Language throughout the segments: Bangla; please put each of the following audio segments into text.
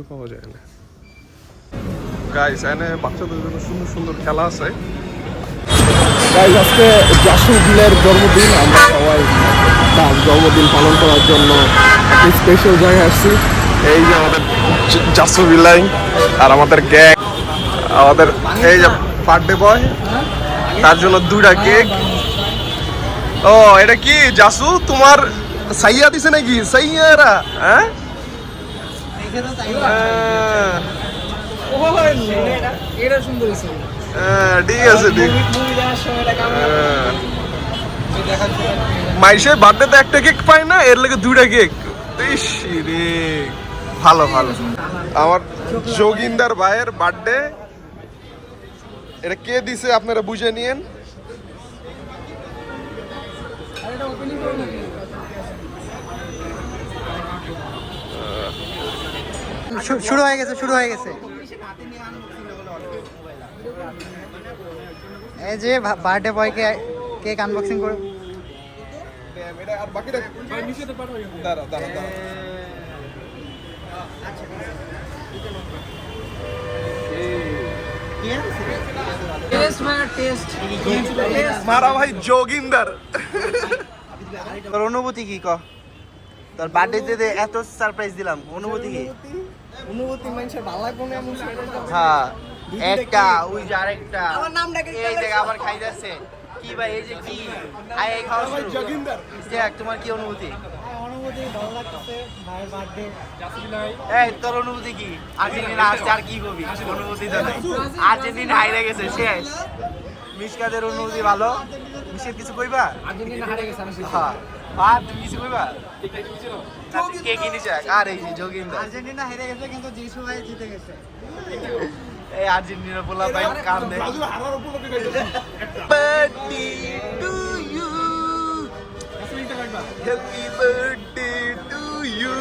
পাওয়া যায় না। গাইস এনে বাচ্চাদের জন্য সুন্দর সুন্দর খেলা আছে। গাইস আজকে জাসুবিলের জন্মদিন, আমরা সবাই তার জন্মদিন পালন করার জন্য একটা স্পেশাল জায়গায় আসছি। এই যে আমাদের জাসুবিলাই আর আমাদের গ্যাং, আমাদের এই যে বার্থডে বয়, তার জন্য 2টা কেক। ও এটা কি জাসু তোমার সাইয়া দিছে নাকি? সাইয়ারা হ্যাঁ ঠিক আছে, ঠিক মাইসে বার্থডেতে একটা কেক পায় না, এর লেগে 2টা কেক। রে ভালো ভালো। আমার যোগিন্দার ভাইয়ের বার্থডে, এটা কে দিছে আপনারা বুঝে নিয়েন। শুরু হয়ে গেছে, শুরু হয়ে গেছে। এই যে বার্থডে বয়কে কেক আনবক্সিং করে আর বাকিটা দাঁড়া দাঁড়া দাঁড়া। মারা ভাই যোগিন্দার, তোর অনুভূতি কি ক? তোর বার্থডেতে এত সারপ্রাইজ দিলাম, অনুভূতি কি? অনুভূতি মানুষের ভালো লাগবে না এমন সেটা। হ্যাঁ একটা ওই যে আরেকটা এই দেখ আবার খাইতেছে কি ভাই, এই যে কি আই এই খাওয়া শুরু। যোগিন্দার দেখ তোমার কি অনুভূতি? অনুভূতি ভালো লাগতেছে, ভাইয়ের বার্থডে। এই তোর অনুভূতি কি? আর্জেন্টিনা আসছে আর কি করবি, অনুভূতি তো নাই। আর্জেন্টিনা হাইরে গেছে, শেষ। মিশকাদের অনুভূতি ভালো। মিশের কিছু কইবা? আর্জেন্টিনা হারে গেছে আমি হ্যাঁ আর তুমি কিছু কইবা? কে কিনেছে? আর এই যে যোগিন্দার। আর্জেন্টিনা হেরে গেছে কিন্তু জিসু ভাই জিতে গেছে। এই আর্জেন্টিনা পোলা ভাই কান্দে। Birthday to you, happy birthday to you.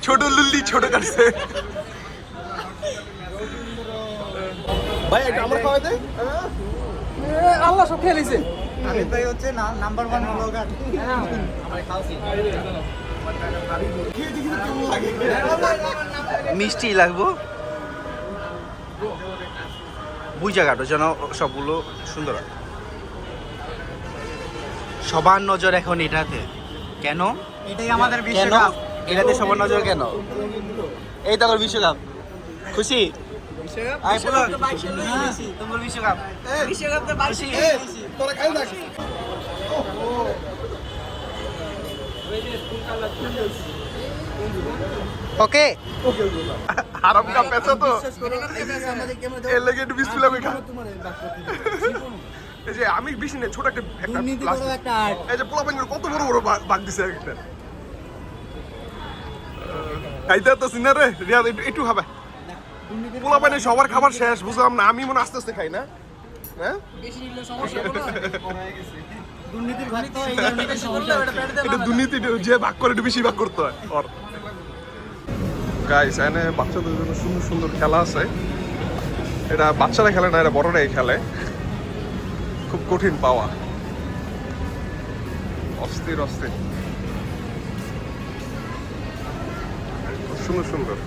ছোট লুল্লি ছোট কাটছে ভাই, এটা আমার খাওয়াই দে। আল্লাহ সব খেয়ে নিছে। আমি ভাই হচ্ছে নাম্বার 1 ব্লগার। মিষ্টি লাগবো, বুঝা কাটো যেন সবগুলো সুন্দর হয়। সবার নজর এখন এটাতে, কেন? এটাই আমাদের বিশ্বকাপ। এটাতে সবার নজর কেন? এই তো বিশ্বকাপ, খুশি? তোমার বিশ্বকাপ, বিশ্বকাপ তো খুশি। তোরা খাই দেখ। ওকে হারাম কা পেছে তো এর লাগে একটু বিসমিল্লাহ খা। এই যে আমি বেশি না, ছোট একটা এই যে পোলা পাঙ্গের কত বড় বড় বাগ দিছে একটা। খাইতে তো সিনারে রিয়াদ একটু খাবে। পোলা পানি সবার খাবার শেষ, বুঝলাম না। আমি মনে আস্তে আস্তে খাই না, হ্যাঁ এটা দুর্নীতি, যে ভাগ করে একটু বেশি ভাগ করতে হয়। গাইস এনে বাচ্চাদের জন্য সুন্দর সুন্দর খেলা আছে। এটা বাচ্চারা খেলে না, এটা বড়রাই খেলে। খুব কঠিন পাওয়া, অস্থির অস্থির, সুন্দর সুন্দর।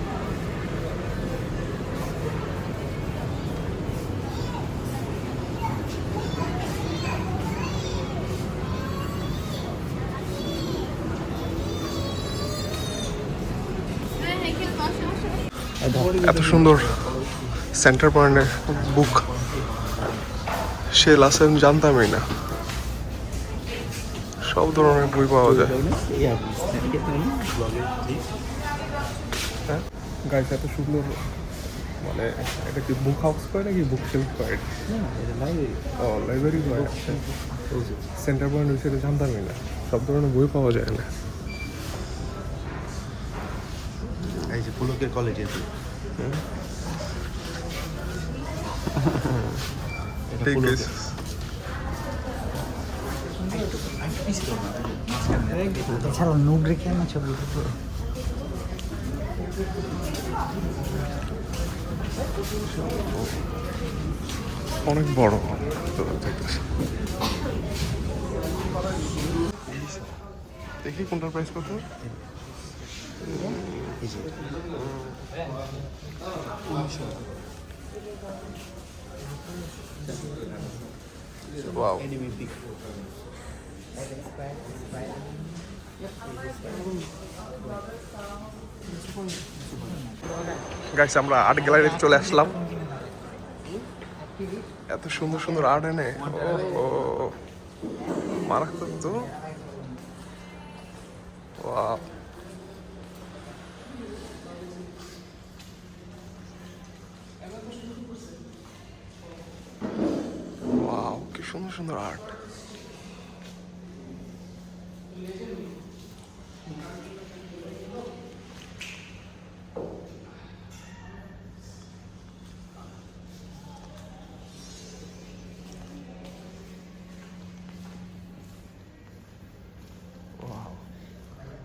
এত সুন্দর সেন্টার পয়েন্টে বুক সেল আছে আমি জানতামই না। সব ধরনের বই পাওয়া যায়। গাইস এত সুন্দর, মানে এটা কি বুক হাউস করে নাকি বুক শেলফ করে? ও লাইব্রেরি করে। সেন্টার পয়েন্ট হয়েছে এটা জানতামই না। সব ধরনের বই পাওয়া যায় না। এই যে পুলকের কলেজে ঠিক আছে। এছাড়া নোট রেখে না ছবি অনেক বড়। দেখি কোনটার প্রাইস কত। Wow. গাইস আমরা আর্ট গ্যালারিতে চলে আসলাম। এত সুন্দর সুন্দর আর্ট এনে ও মারাত্মক তো। ওয়াও ওয়াও কি সুন্দর সুন্দর আর্ট।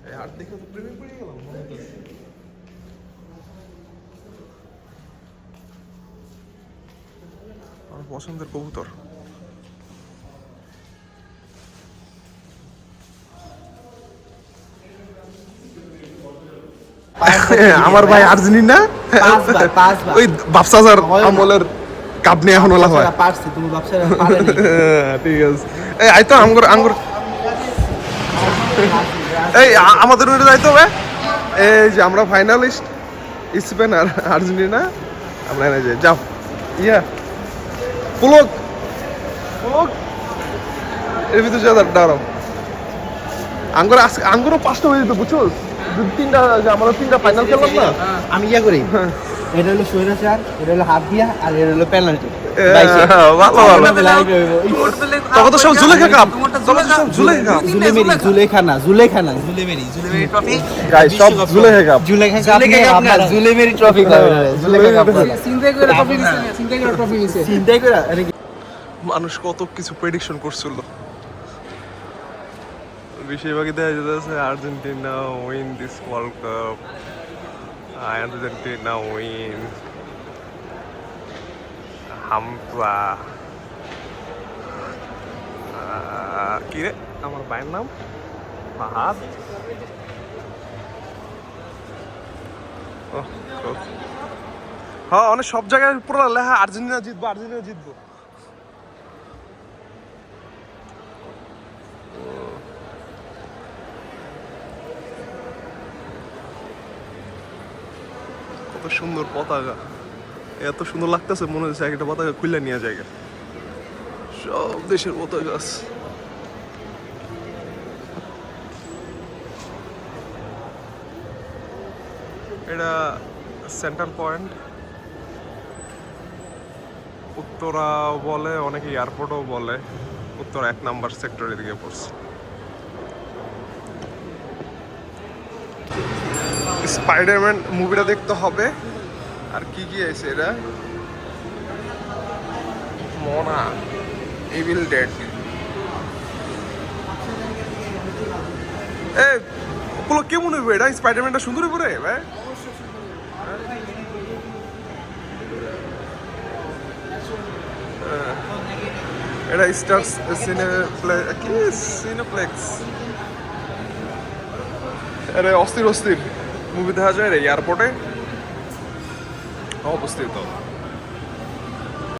এই আর্ট দেখে তো প্রেমে পড়ে গেলাম মনে হচ্ছে। আমার পছন্দের কবুতর। আমার ভাই আর্জেন্টিনা ওই বাপসাজার আমলের কাপ নিয়ে এখন ওলা হয়। পারছি তুমি ব্যবসায় পারেনি ঠিক আছে। এই আই তো আঙ্গুর আঙ্গুর এই আমাদের ওইটা যাইতে হবে। এই যে আমরা ফাইনালিস্ট স্পেন আর আর্জেন্টিনা, আমরা এনে যাই। যাও ইয়া পুলক পুলক এর ভিতরে যা দাঁড়াও। আঙ্গুর আঙ্গুরও 5টা হয়ে যেত বুঝছো। তিনটা আমরা 3টা ফাইনাল খেললাম না। আমি ইয়া করি এটা হলো সৈরাচার, এটা হলো হাত দিয়া, আর এটা হলো পেনাল্টি। ভালো ভালো তখন তো সব জুলেখা কাপ, জুলেখা কাপ, জুলেমেরি ট্রফি গাইস সব জুলেখা কাপ। জুলেখা কাপ না জুলেমেরি ট্রফি জুলেখা কাপ চিন্তাই করে ট্রফি নিছে, চিন্তাই করে ট্রফি নিছে। চিন্তাই করে আরে মানুষ কত কিছু প্রেডিকশন করছিল। বেশিরভাগই দেখা যাচ্ছে Argentina win this world cup, Argentina win, Hamza কি রে আমার ভাইয়ের নাম ফাহাদ। হ্যাঁ অনেক সব জায়গায় পুরো লেখা আর্জেন্টিনা জিতবো আর্জেন্টিনা জিতবো। কত সুন্দর পতাকা, এত সুন্দর লাগতেছে মনে হচ্ছে একটা পতাকা খুলে নিয়ে যায়। সব দেশের পতাকা আছে। এটা সেন্টার পয়েন্ট, উত্তরা বলে অনেকে এয়ারপোর্টও বলে। উত্তরা 1 নাম্বার সেক্টরের দিকে পড়ছে। স্পাইডারম্যান মুভিটা দেখতে হবে। আর কি কি আছে এটা, মোনা, ইভিল ডেড। এ পুরো কেমন হইবে এটা? স্পাইডারম্যানটা সুন্দর হইবে রে ভাই। এটা স্টার সিনেপ্লেক্স। আরে অস্থির অস্থির মুভি দেখা যায় রে এয়ারপোর্টে অবস্থিত।